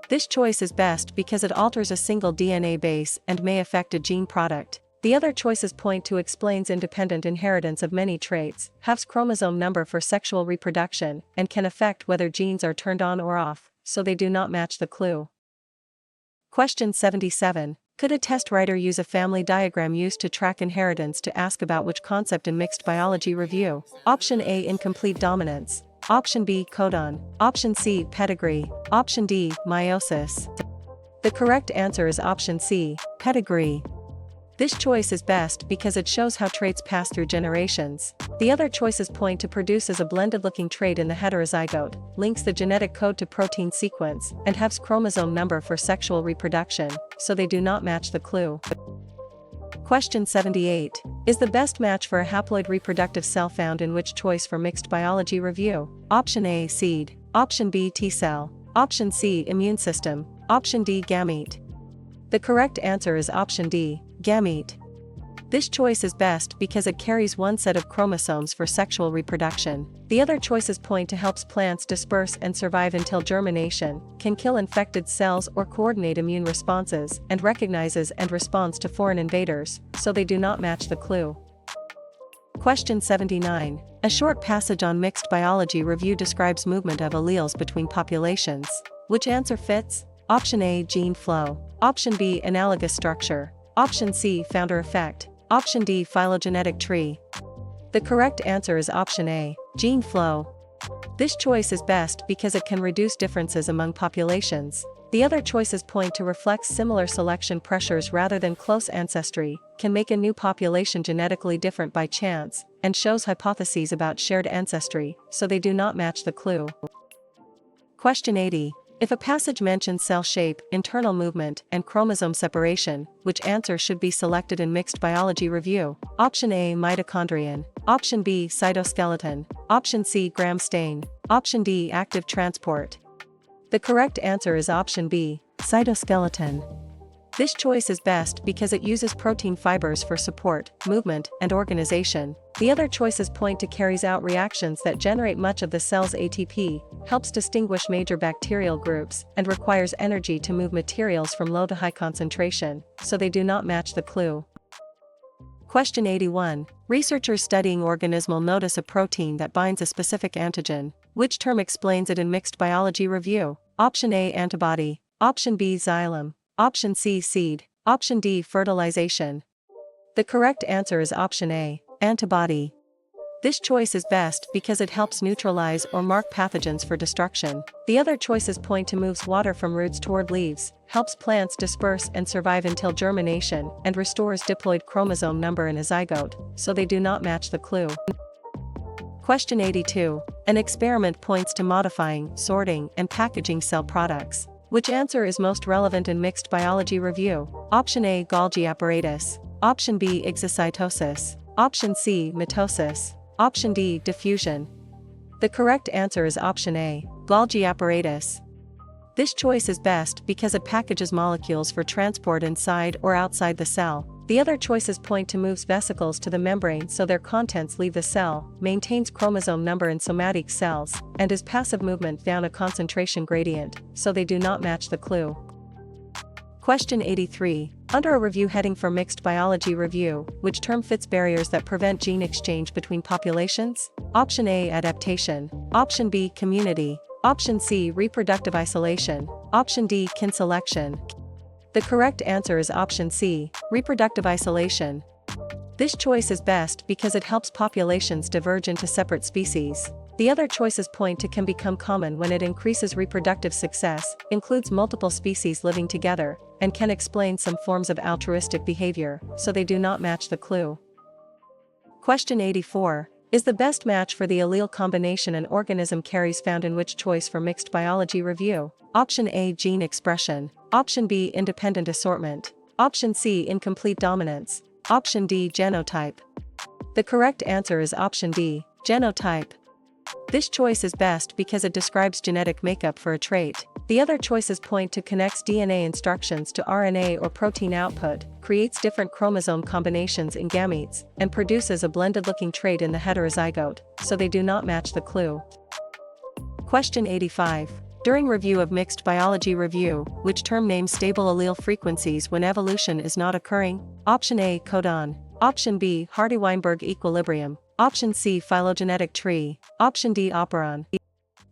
This choice is best because it alters a single DNA base and may affect a gene product. The other choices point to explains independent inheritance of many traits, has chromosome number for sexual reproduction, and can affect whether genes are turned on or off, so they do not match the clue. Question 77. Could a test writer use a family diagram used to track inheritance to ask about which concept in mixed biology review? Option A, incomplete dominance. Option B, codon. Option C, pedigree. Option D, meiosis. The correct answer is option C, pedigree. This choice is best because it shows how traits pass through generations. The other choices point to produce as a blended-looking trait in the heterozygote, links the genetic code to protein sequence, and has chromosome number for sexual reproduction, so they do not match the clue. Question 78. Is the best match for a haploid reproductive cell found in which choice for mixed biology review? Option A, seed. Option B, T cell. Option C, immune system. Option D, gamete. The correct answer is option D, gamete. This choice is best because it carries one set of chromosomes for sexual reproduction. The other choices point to helps plants disperse and survive until germination, can kill infected cells or coordinate immune responses, and recognizes and responds to foreign invaders, so they do not match the clue. Question 79. A short passage on mixed biology review describes movement of alleles between populations. Which answer fits? Option A, gene flow. Option B, analogous structure. Option C, founder effect. Option D, phylogenetic tree. The correct answer is option A, gene flow. This choice is best because it can reduce differences among populations. The other choices point to reflect similar selection pressures rather than close ancestry, can make a new population genetically different by chance, and shows hypotheses about shared ancestry, so they do not match the clue. Question 80. If a passage mentions cell shape, internal movement, and chromosome separation, which answer should be selected in mixed biology review? Option A, mitochondrion. Option B, cytoskeleton. Option C, gram stain. Option D, active transport. The correct answer is option B, cytoskeleton. This choice is best because it uses protein fibers for support, movement, and organization. The other choices point to carries out reactions that generate much of the cell's ATP, helps distinguish major bacterial groups, and requires energy to move materials from low to high concentration, so they do not match the clue. Question 81. Researchers studying organismal notice a protein that binds a specific antigen. Which term explains it in mixed biology review? Option A, antibody. Option B, xylem. Option C, seed. Option D, fertilization. The correct answer is option A, antibody. This choice is best because it helps neutralize or mark pathogens for destruction. The other choices point to moves water from roots toward leaves, helps plants disperse and survive until germination, and restores diploid chromosome number in a zygote, so they do not match the clue. Question 82. An experiment points to modifying, sorting, and packaging cell products. Which answer is most relevant in mixed biology review? Option A, Golgi apparatus. Option B, exocytosis. Option C, mitosis. Option D, diffusion. The correct answer is option A, Golgi apparatus. This choice is best because it packages molecules for transport inside or outside the cell. The other choices point to moves vesicles to the membrane so their contents leave the cell, maintains chromosome number in somatic cells, and is passive movement down a concentration gradient, so they do not match the clue. Question 83. Under a review heading for mixed biology review, which term fits barriers that prevent gene exchange between populations? Option A, adaptation. Option B, community. Option C, reproductive isolation. Option D, kin selection. The correct answer is option C, reproductive isolation. This choice is best because it helps populations diverge into separate species. The other choices point to can become common when it increases reproductive success, includes multiple species living together, and can explain some forms of altruistic behavior, so they do not match the clue. Question 84. Is the best match for the allele combination an organism carries found in which choice for mixed biology review? Option A, gene expression. Option B, independent assortment. Option C, incomplete dominance. Option D, genotype. The correct answer is option D, genotype. This choice is best because it describes genetic makeup for a trait. The other choices point to connects DNA instructions to RNA or protein output, creates different chromosome combinations in gametes, and produces a blended-looking trait in the heterozygote, so they do not match the clue. Question 85. During review of mixed biology review, which term names stable allele frequencies when evolution is not occurring? Option A, codon. Option B, Hardy-Weinberg equilibrium. Option C, phylogenetic tree. Option D, operon.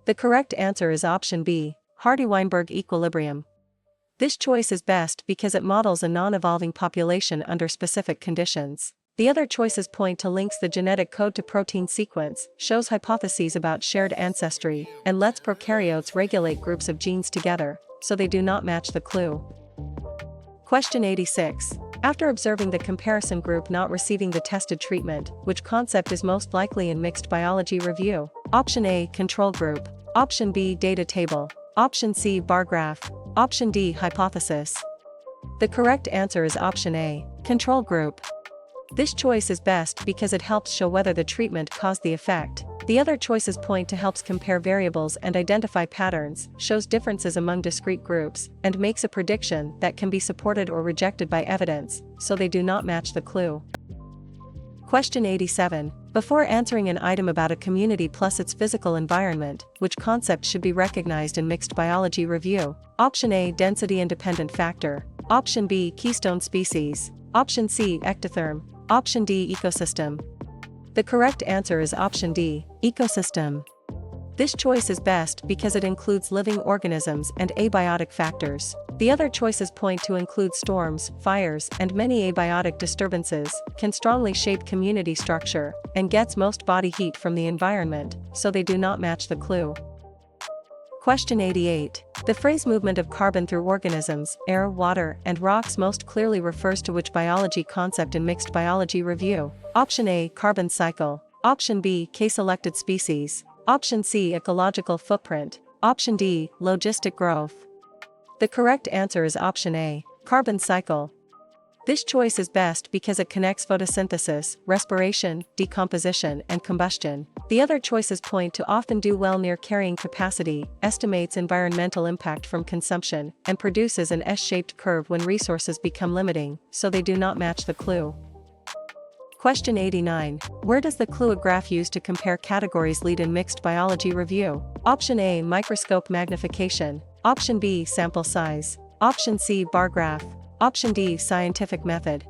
The correct answer is option B, Hardy-Weinberg equilibrium. This choice is best because it models a non-evolving population under specific conditions. The other choices point to links the genetic code to protein sequence, shows hypotheses about shared ancestry, and lets prokaryotes regulate groups of genes together, so they do not match the clue. Question 86. After observing the comparison group not receiving the tested treatment, which concept is most likely in mixed biology review? Option A, control group. Option B, data table. Option C, bar graph. Option D, hypothesis. The correct answer is option A, control group. This choice is best because it helps show whether the treatment caused the effect. The other choices point to helps compare variables and identify patterns, shows differences among discrete groups, and makes a prediction that can be supported or rejected by evidence, so they do not match the clue. Question 87. Before answering an item about a community plus its physical environment, which concept should be recognized in mixed biology review? Option A, density independent factor. Option B, keystone species. Option C, ectotherm. Option D, ecosystem. The correct answer is option D, ecosystem. This choice is best because it includes living organisms and abiotic factors. The other choices point to include storms, fires, and many abiotic disturbances, can strongly shape community structure, and gets most body heat from the environment, so they do not match the clue. Question 88. The phrase movement of carbon through organisms, air, water, and rocks most clearly refers to which biology concept in mixed biology review? Option A, carbon cycle. Option B, case-selected species. Option C, ecological footprint. Option D, logistic growth. The correct answer is option A, carbon cycle. This choice is best because it connects photosynthesis, respiration, decomposition, and combustion. The other choices point to often do well near carrying capacity, estimates environmental impact from consumption, and produces an S-shaped curve when resources become limiting, so they do not match the clue. Question 89. Where does the clue graph used to compare categories lead in mixed biology review? Option A, microscope magnification. Option B, sample size. Option C, bar graph. Option D, scientific method.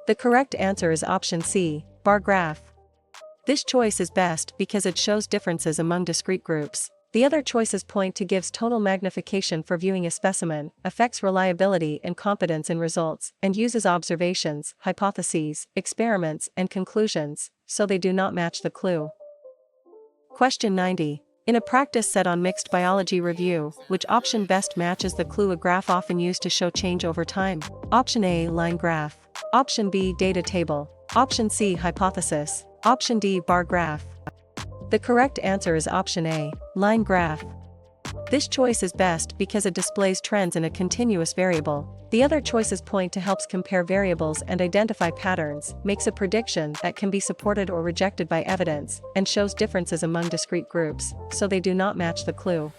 The correct answer is option C, bar graph. This choice is best because it shows differences among discrete groups. The other choices point to gives total magnification for viewing a specimen, affects reliability and confidence in results, and uses observations, hypotheses, experiments, and conclusions, so they do not match the clue. Question 90. In a practice set on mixed biology review, which option best matches the clue? A graph often used to show change over time. Option A, line graph. Option B, data table. Option C, hypothesis. Option D, bar graph. The correct answer is option A, line graph. This choice is best because it displays trends in a continuous variable. The other choices point to helps compare variables and identify patterns, makes a prediction that can be supported or rejected by evidence, and shows differences among discrete groups, so they do not match the clue.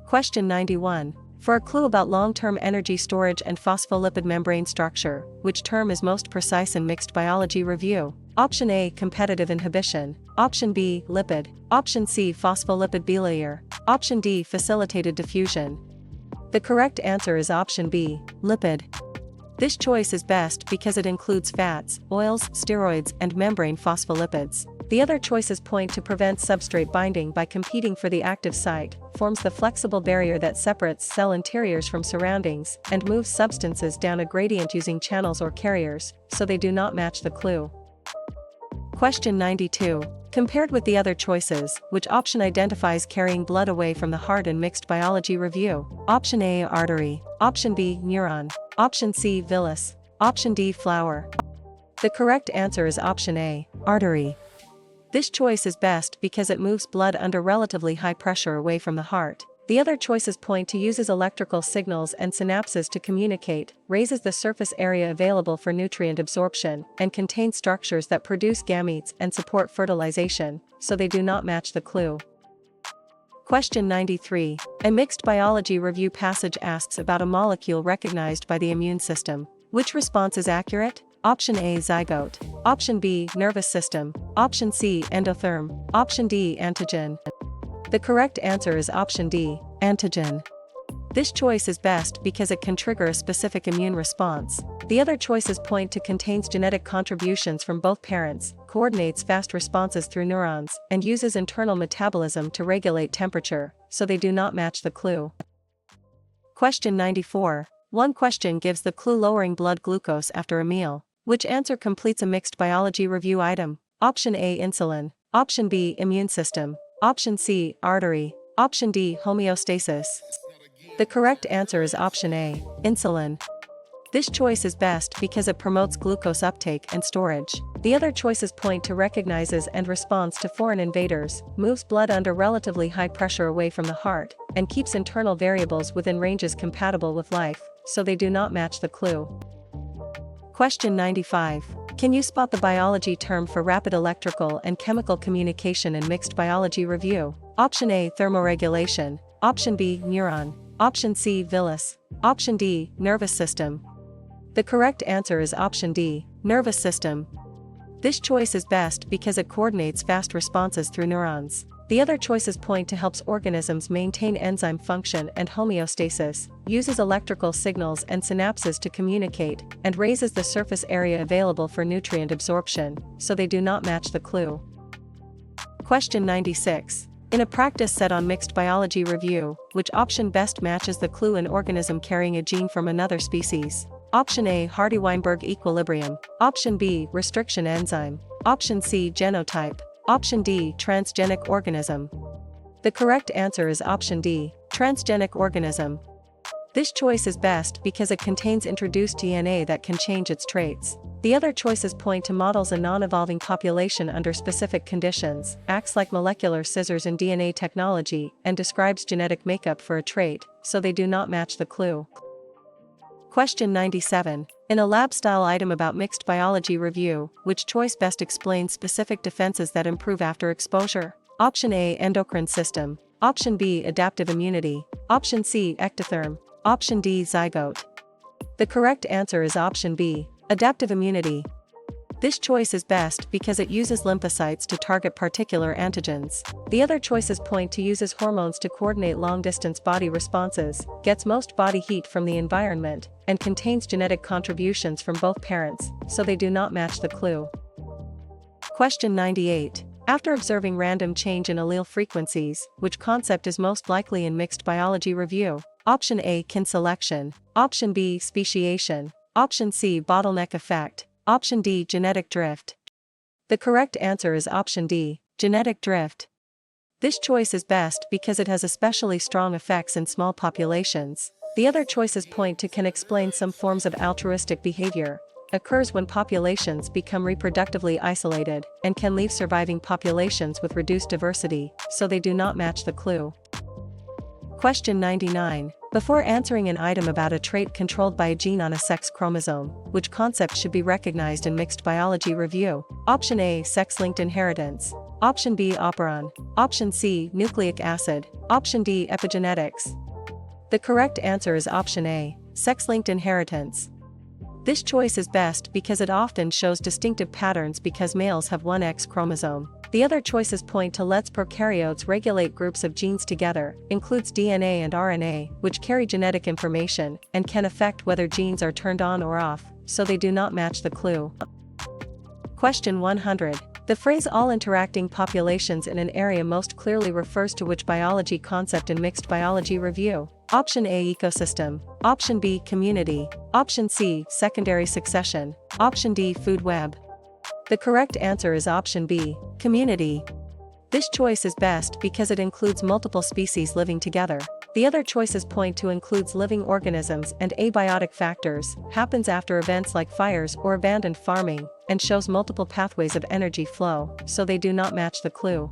Question 91. For a clue about long-term energy storage and phospholipid membrane structure, which term is most precise in mixed biology review? Option A, competitive inhibition. Option B, lipid. Option C, phospholipid bilayer. Option D, facilitated diffusion. The correct answer is option B, lipid. This choice is best because it includes fats, oils, steroids, and membrane phospholipids. The other choices point to prevent substrate binding by competing for the active site, forms the flexible barrier that separates cell interiors from surroundings, and moves substances down a gradient using channels or carriers, so they do not match the clue. Question 92. Compared with the other choices, which option identifies carrying blood away from the heart in mixed biology review? Option A, artery. Option B, neuron. Option C, villus. Option D, flower. The correct answer is option A, artery. This choice is best because it moves blood under relatively high pressure away from the heart. The other choices point to uses electrical signals and synapses to communicate, raises the surface area available for nutrient absorption, and contains structures that produce gametes and support fertilization, so they do not match the clue. Question 93. A mixed biology review passage asks about a molecule recognized by the immune system. Which response is accurate? Option A, zygote. Option B, nervous system. Option C, endotherm. Option D, antigen. The correct answer is option D, antigen. This choice is best because it can trigger a specific immune response. The other choices point to contains genetic contributions from both parents, coordinates fast responses through neurons, and uses internal metabolism to regulate temperature, so they do not match the clue. Question 94. One question gives the clue lowering blood glucose after a meal. Which answer completes a mixed biology review item? Option A, insulin. Option B, immune system. Option C, artery. Option D, homeostasis. The correct answer is option A, insulin. This choice is best because it promotes glucose uptake and storage. The other choices point to recognizes and responds to foreign invaders, moves blood under relatively high pressure away from the heart, and keeps internal variables within ranges compatible with life, so they do not match the clue. Question 95. Can you spot the biology term for rapid electrical and chemical communication in mixed biology review? Option A, thermoregulation. Option B, neuron. Option C, villus. Option D, nervous system. The correct answer is option D, nervous system. This choice is best because it coordinates fast responses through neurons. The other choices point to helps organisms maintain enzyme function and homeostasis, uses electrical signals and synapses to communicate, and raises the surface area available for nutrient absorption, so they do not match the clue. Question 96. In a practice set on mixed biology review, which option best matches the clue in organism carrying a gene from another species? Option A, Hardy-Weinberg equilibrium. Option B, restriction enzyme. Option C, genotype. Option D, transgenic organism. The correct answer is option D, transgenic organism. This choice is best because it contains introduced DNA that can change its traits. The other choices point to models a non-evolving population under specific conditions, acts like molecular scissors in DNA technology, and describes genetic makeup for a trait, so they do not match the clue. Question 97. In a lab-style item about mixed biology review, which choice best explains specific defenses that improve after exposure? Option A, endocrine system. Option B, adaptive immunity. Option C, ectotherm. Option D, zygote. The correct answer is option B, adaptive immunity. This choice is best because it uses lymphocytes to target particular antigens. The other choices point to uses hormones to coordinate long-distance body responses, gets most body heat from the environment, and contains genetic contributions from both parents, so they do not match the clue. Question 98. After observing random change in allele frequencies, which concept is most likely in mixed biology review? Option A, kin selection. Option B, speciation. Option C, bottleneck effect. Option D, genetic drift. The correct answer is option D, genetic drift. This choice is best because it has especially strong effects in small populations. The other choices point to can explain some forms of altruistic behavior, occurs when populations become reproductively isolated, and can leave surviving populations with reduced diversity, so they do not match the clue. Question 99. Before answering an item about a trait controlled by a gene on a sex chromosome, which concept should be recognized in mixed biology review? Option A, sex-linked inheritance. Option B, operon. Option C, nucleic acid. Option D, epigenetics. The correct answer is option A, sex-linked inheritance. This choice is best because it often shows distinctive patterns because males have one X chromosome. The other choices point to lets prokaryotes regulate groups of genes together, includes DNA and RNA, which carry genetic information, and can affect whether genes are turned on or off, so they do not match the clue. Question 100. The phrase all interacting populations in an area most clearly refers to which biology concept in mixed biology review? Option A, ecosystem. Option B, community. Option C, secondary succession. Option D, food web. The correct answer is option B, community. This choice is best because it includes multiple species living together. The other choices point to includes living organisms and abiotic factors, happens after events like fires or abandoned farming, and shows multiple pathways of energy flow, so they do not match the clue.